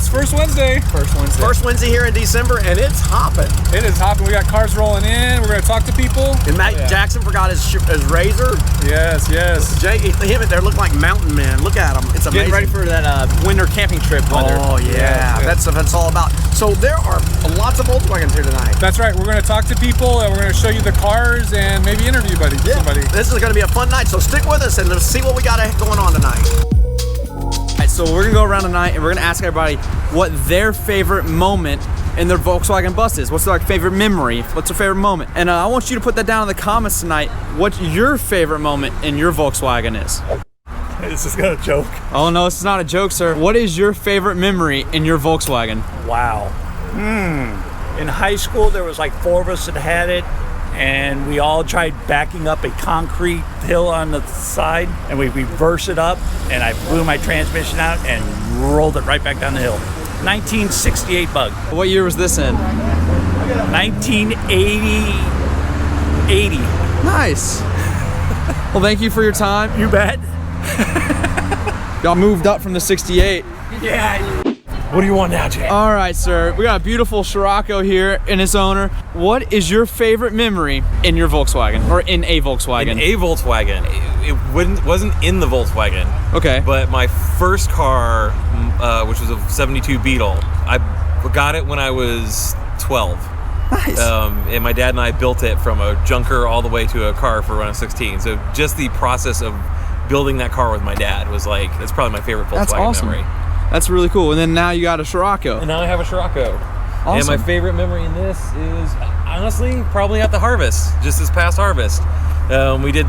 it's first Wednesday. First Wednesday here in December, and it's hopping. It is hopping. We got cars rolling in. We're gonna talk to people. And Matt Jackson forgot his razor. Yes. Jay, him there look like mountain men. Look at him. It's amazing. Getting ready for that winter camping trip weather. Oh yeah, that's what it's all about. So there are lots of Volkswagens here tonight. That's right. We're gonna talk to people, and we're gonna show you the cars and maybe interview somebody. This is gonna be a fun night. So stick with us and let's see what we got going on tonight. Alright, so we're gonna go around tonight and we're gonna ask everybody what their favorite moment in their Volkswagen bus is. What's their favorite memory? What's their favorite moment? And I want you to put that down in the comments tonight. What your favorite moment in your Volkswagen is. This is not a joke. Oh no, this is not a joke, sir. What is your favorite memory in your Volkswagen? Wow. In high school, there was like 4 of us that had it, and we all tried backing up a concrete hill on the side, and we reversed it up, and I blew my transmission out and rolled it right back down the hill. 1968 bug. What year was this in? 1980. Nice. Well, thank you for your time. You bet. Y'all moved up from the 68. Yeah. What do you want now, Jay? All right, sir. We got a beautiful Scirocco here and its owner. What is your favorite memory in your Volkswagen, or in a Volkswagen? In a Volkswagen. It wasn't in the Volkswagen. Okay. But my first car, which was a 72 Beetle, I got it when I was 12. Nice. And my dad and I built it from a junker all the way to a car for when I was 16. So just the process of building that car with my dad was that's probably my favorite Volkswagen memory. That's really cool. And then now you got a Scirocco. And now I have a Scirocco. Awesome. And my favorite memory in this is honestly probably at the harvest, just this past harvest. When we did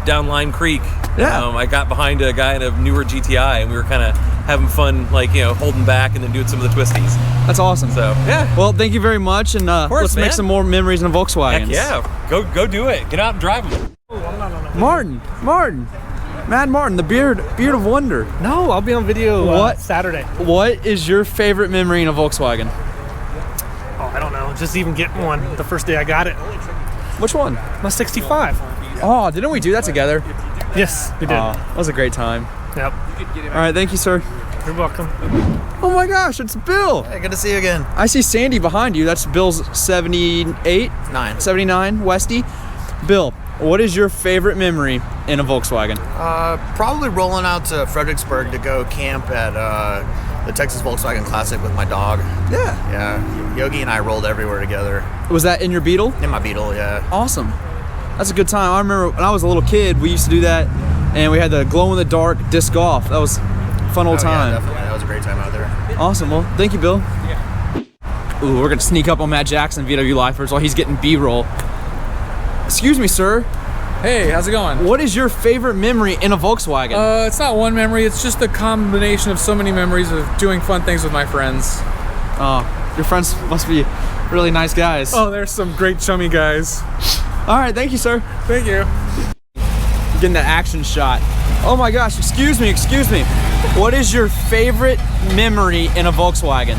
down Lime Creek. Yeah. I got behind a guy in a newer GTI, and we were kind of having fun, holding back and then doing some of the twisties. That's awesome. So yeah. Well, thank you very much, and let's make some more memories in a Volkswagen. Heck yeah, go do it. Get out and drive them. Martin. Mad Martin, the beard of wonder. No, I'll be on video Saturday. What is your favorite memory in a Volkswagen? Oh, I don't know. Just even getting one the first day I got it. Which one? My 65. Oh, didn't we do that together? Yes, we did. That was a great time. Yep. All right, thank you, sir. You're welcome. Oh my gosh, it's Bill. Hey, good to see you again. I see Sandy behind you. That's Bill's 79 Westy. Bill, what is your favorite memory in a Volkswagen? Probably rolling out to Fredericksburg to go camp at the Texas Volkswagen Classic with my dog. Yeah. Yeah. Yogi and I rolled everywhere together. Was that in your Beetle? In my Beetle, yeah. Awesome. That's a good time. I remember when I was a little kid, we used to do that, and we had the glow-in-the-dark disc golf. That was a fun old time. Yeah, definitely. That was a great time out there. Awesome. Well, thank you, Bill. Yeah. Ooh, we're going to sneak up on Matt Jackson, VW Lifers, while he's getting B-roll. Excuse me, sir. Hey, how's it going? What is your favorite memory in a Volkswagen? It's not one memory. It's just a combination of so many memories of doing fun things with my friends. Oh, your friends must be really nice guys. Oh, there's some great chummy guys. All right, thank you, sir. Thank you. Getting that action shot. Oh my gosh, excuse me. What is your favorite memory in a Volkswagen?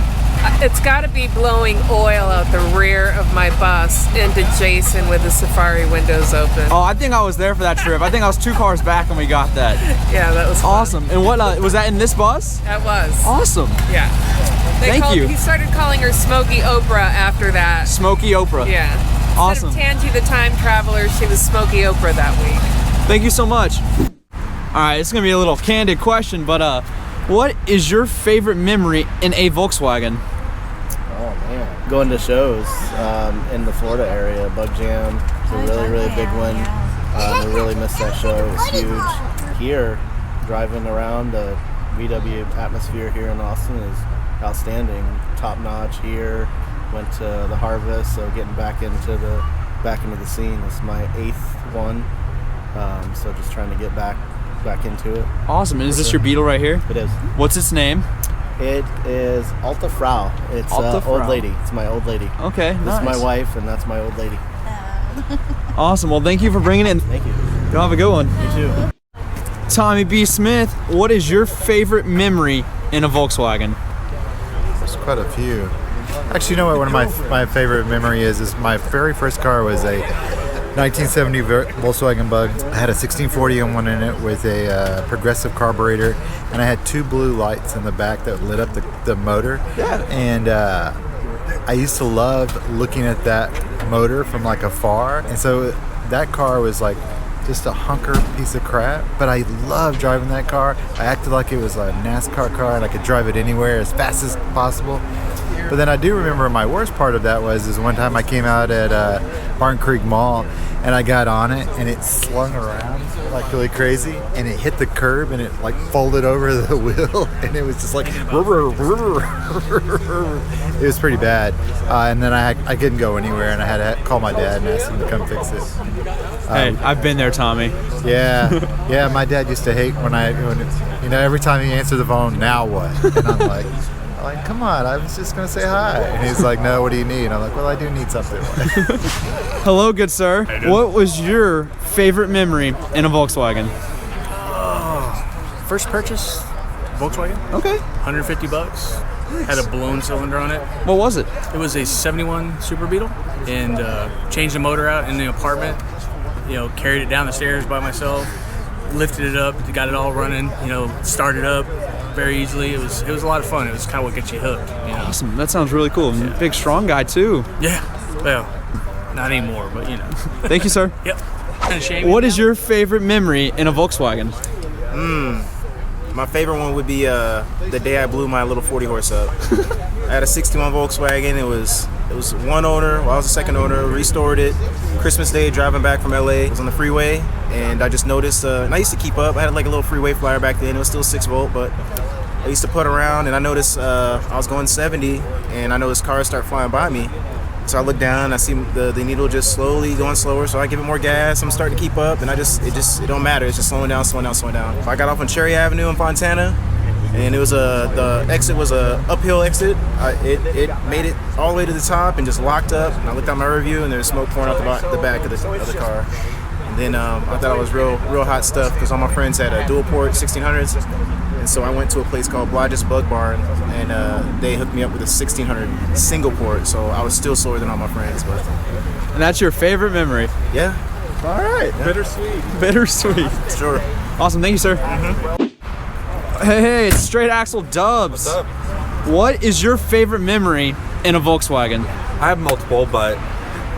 It's got to be blowing oil out the rear of my bus into Jason with the Safari windows open. Oh, I think I was there for that trip. I think I was 2 cars back when we got that. Yeah, that was fun. Awesome. And what was that in this bus? That was. Awesome. Yeah. Thank you. He started calling her Smokey Oprah after that. Smokey Oprah. Yeah. Awesome. Instead of Tangi the Time Traveler, she was Smokey Oprah that week. Thank you so much. All right, it's gonna be a little candid question, but what is your favorite memory in a Volkswagen? Oh man, going to shows in the Florida area. Bug Jam is a really big one. We really missed that show. It was huge. Here, driving around, the VW atmosphere here in Austin is outstanding, top notch here. Went to the Harvest, so getting back into the scene. It's my 8th one, so just trying to get back into it. Awesome. And is this your Beetle right here? It is. What's its name? It is Alta Frau. It's old lady. It's my old lady. Okay, This nice. is my wife, and that's my old lady. Awesome. Well, thank you for bringing it in. Thank you. You'll have a good one. You too. Tommy B. Smith, what is your favorite memory in a Volkswagen? There's quite a few. Actually, you know what? One of my favorite memory is my very first car was a 1970 Volkswagen Bug. I had a 1640 in it with a progressive carburetor, and I had 2 blue lights in the back that lit up the motor. Yeah. And I used to love looking at that motor from like afar, and so that car was like just a hunker piece of crap, but I loved driving that car. I acted like it was a NASCAR car and I could drive it anywhere as fast as possible. But then I do remember my worst part of that was one time I came out at Barn Creek Mall and I got on it and it slung around like really crazy and it hit the curb and it like folded over the wheel and it was just like it was pretty bad. And then I couldn't go anywhere and I had to call my dad and ask him to come fix it. Hey, I've been there, Tommy. Yeah, my dad used to hate when every time he answered the phone, now what? And I'm like, come on, I was just gonna say hi. And he's like, no, what do you need? And I'm like, well, I do need something. Hello, good sir. What was your favorite memory in a Volkswagen? First purchase, Volkswagen. Okay. $150. Nice. Had a blown cylinder on it. What was it? It was a 71 Super Beetle, and changed the motor out in the apartment. Carried it down the stairs by myself, lifted it up, got it all running. Started up very easily. It was a lot of fun. It was kind of what gets you hooked. Awesome. That sounds really cool. Yeah. Big, strong guy too. Yeah. Well, not anymore, but Thank you, sir. Yep. What is your favorite memory in a Volkswagen? My favorite one would be the day I blew my little 40 horse up. I had a 61 Volkswagen. It was one owner. Well, I was the second owner. Restored it. Christmas Day, driving back from LA. I was on the freeway, and I just noticed. And I used to keep up. I had like a little freeway flyer back then. It was still 6 volt, but I used to put around, and I noticed I was going 70, and I noticed cars start flying by me. So I look down, I see the needle just slowly going slower, so I give it more gas. I'm starting to keep up, and it don't matter. It's just slowing down. I got off on Cherry Avenue in Fontana, and it was the exit was a uphill exit. It made it all the way to the top and just locked up. And I looked out my rear view, and there was smoke pouring out the back of the car. And then I thought it was real hot stuff because all my friends had dual port 1600s. And so I went to a place called Blodgett's Bug Barn, and they hooked me up with a 1600 single port. So I was still slower than all my friends. But and that's your favorite memory? Yeah. All right. Yeah. Bittersweet. Sure. Awesome. Thank you, sir. Mm-hmm. Hey, it's Straight Axle Dubs. What's up? What is your favorite memory in a Volkswagen? I have multiple, but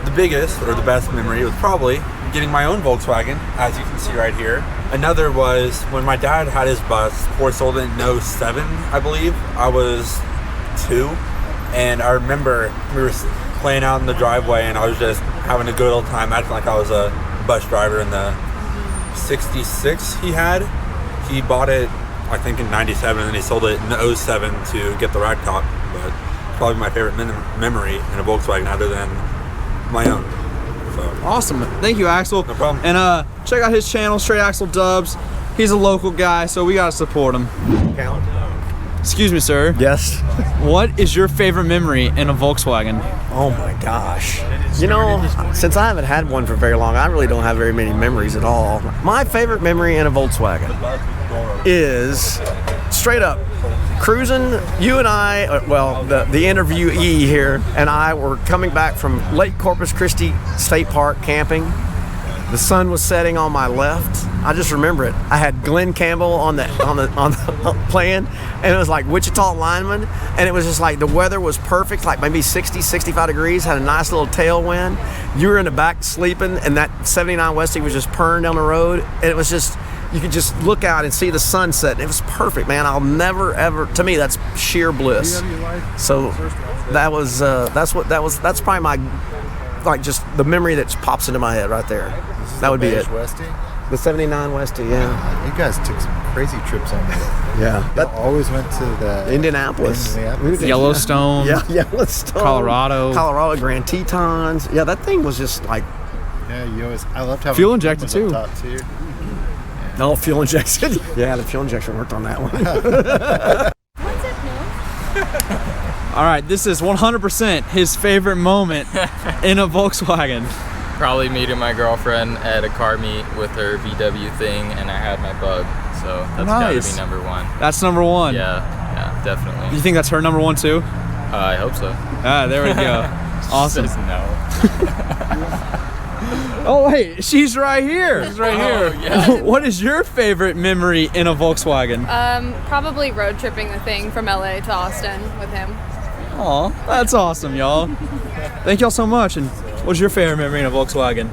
the biggest or the best memory was probably getting my own Volkswagen, as you can see right here. Another was when my dad had his bus, Ford sold it in 07, I believe. I was 2, and I remember we were playing out in the driveway, and I was just having a good old time, acting like I was a bus driver in the 66 he had. He bought it, I think, in 97, and he sold it in 07 to get the rag top, but probably my favorite memory in a Volkswagen other than my own. So. Awesome. Thank you, Axel. No problem. And check out his channel, Straight Axle Dubs. He's a local guy, so we gotta support him. Excuse me, sir. Yes. What is your favorite memory in a Volkswagen? Oh my gosh. Since I haven't had one for very long, I really don't have very many memories at all. My favorite memory in a Volkswagen is straight up cruising. You and I, the interviewee here and I were coming back from Lake Corpus Christi State Park camping. The sun was setting on my left. I just remember it. I had Glenn Campbell on the playing, and it was like Wichita Lineman, and it was just like the weather was perfect, like maybe 60, 65 degrees, had a nice little tailwind. You were in the back sleeping, and that 79 Westie was just purring down the road, and it was just, you could just look out and see the sunset, and it was perfect, man. I'll never ever, to me, that's sheer bliss. So that's probably my, like, just the memory that pops into my head right there. That would be it. Westie? The 79 Westie, yeah. You guys took some crazy trips on that. Yeah. That always went to the Indianapolis. Yellowstone. Yeah, Yellowstone. Colorado, Grand Tetons. Yeah, that thing was just like. Yeah, I loved having fuel injected too. No, fuel injection. Yeah, the fuel injection worked on that one. All right, this is 100% his favorite moment in a Volkswagen. Probably meeting my girlfriend at a car meet with her VW thing, and I had my Bug, so that's gotta be number one. That's number one. Yeah, definitely. You think that's her number one too? I hope so. Ah, there we go. Awesome. She says no. Oh wait, she's right here. She's right here. What is your favorite memory in a Volkswagen? Probably road tripping the thing from LA to Austin with him. Aw, that's awesome, y'all. Thank y'all so much. And what's your favorite memory in a Volkswagen?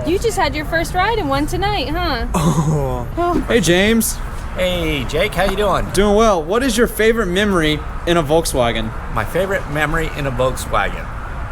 You just had your first ride in one tonight, huh? Oh. Hey, James. Hey, Jake, how you doing? Doing well. What is your favorite memory in a Volkswagen? My favorite memory in a Volkswagen.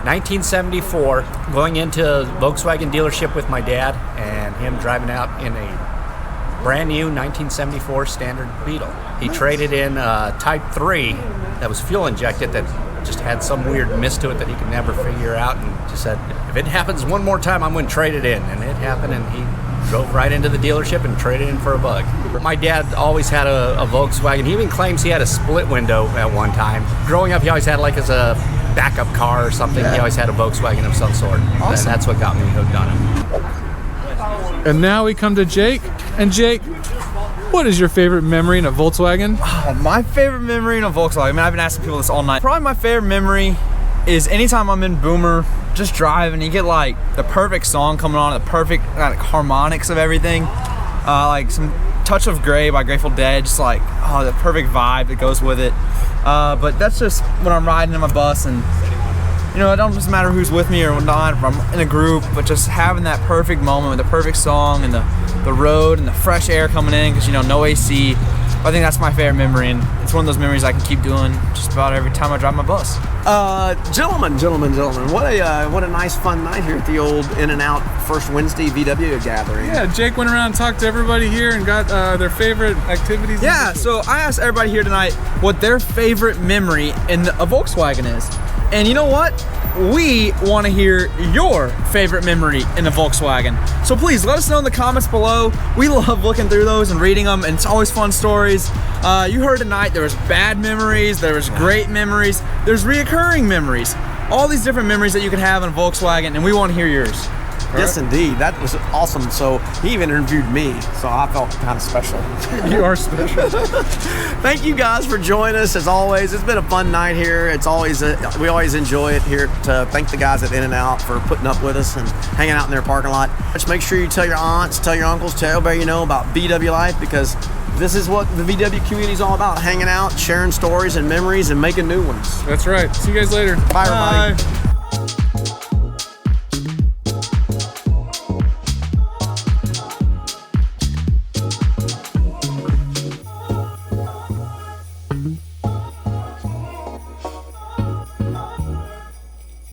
1974, going into a Volkswagen dealership with my dad and him driving out in a brand new 1974 Standard Beetle. He traded in a Type 3 that was fuel injected that just had some weird mist to it that he could never figure out, and just said, if it happens one more time, I'm going to trade it in. And it happened, and he drove right into the dealership and traded in for a Bug. My dad always had a Volkswagen. He even claims he had a split window at one time. Growing up, he always had like as a backup car or something. Yeah. He always had a Volkswagen of some sort. Awesome. And that's what got me hooked on him. And now we come to Jake. And Jake, what is your favorite memory in a Volkswagen? Oh, my favorite memory in a Volkswagen, I mean, I've been asking people this all night. Probably my favorite memory is anytime I'm in Boomer, just driving, you get like the perfect song coming on, the perfect like harmonics of everything. Like some Touch of Grey by Grateful Dead, just like, oh, the perfect vibe that goes with it. But that's just when I'm riding in my bus, and you know, it don't just matter who's with me or not, if I'm in a group, but just having that perfect moment with the perfect song and the road and the fresh air coming in, because you know, no AC. I think that's my favorite memory, and it's one of those memories I can keep doing just about every time I drive my bus. Gentlemen, what a nice fun night here at the old In-N-Out First Wednesday VW gathering. Yeah, Jake went around and talked to everybody here and got their favorite activities. Yeah, so I asked everybody here tonight what their favorite memory in a Volkswagen is. And you know what? We want to hear your favorite memory in a Volkswagen. So please let us know in the comments below. We love looking through those and reading them, and it's always fun stories. You heard tonight there was bad memories, there was great memories, there's reoccurring memories. All these different memories that you can have in a Volkswagen, and we want to hear yours. Yes, indeed. That was awesome. So he even interviewed me, so I felt kind of special. You are special. Thank you guys for joining us. As always, it's been a fun night here. It's always we always enjoy it here. To thank the guys at In-N-Out for putting up with us and hanging out in their parking lot. Just make sure you tell your aunts, tell your uncles, tell everybody you know about VW life, because this is what the VW community is all about: hanging out, sharing stories and memories, and making new ones. That's right. See you guys later. Bye, everybody.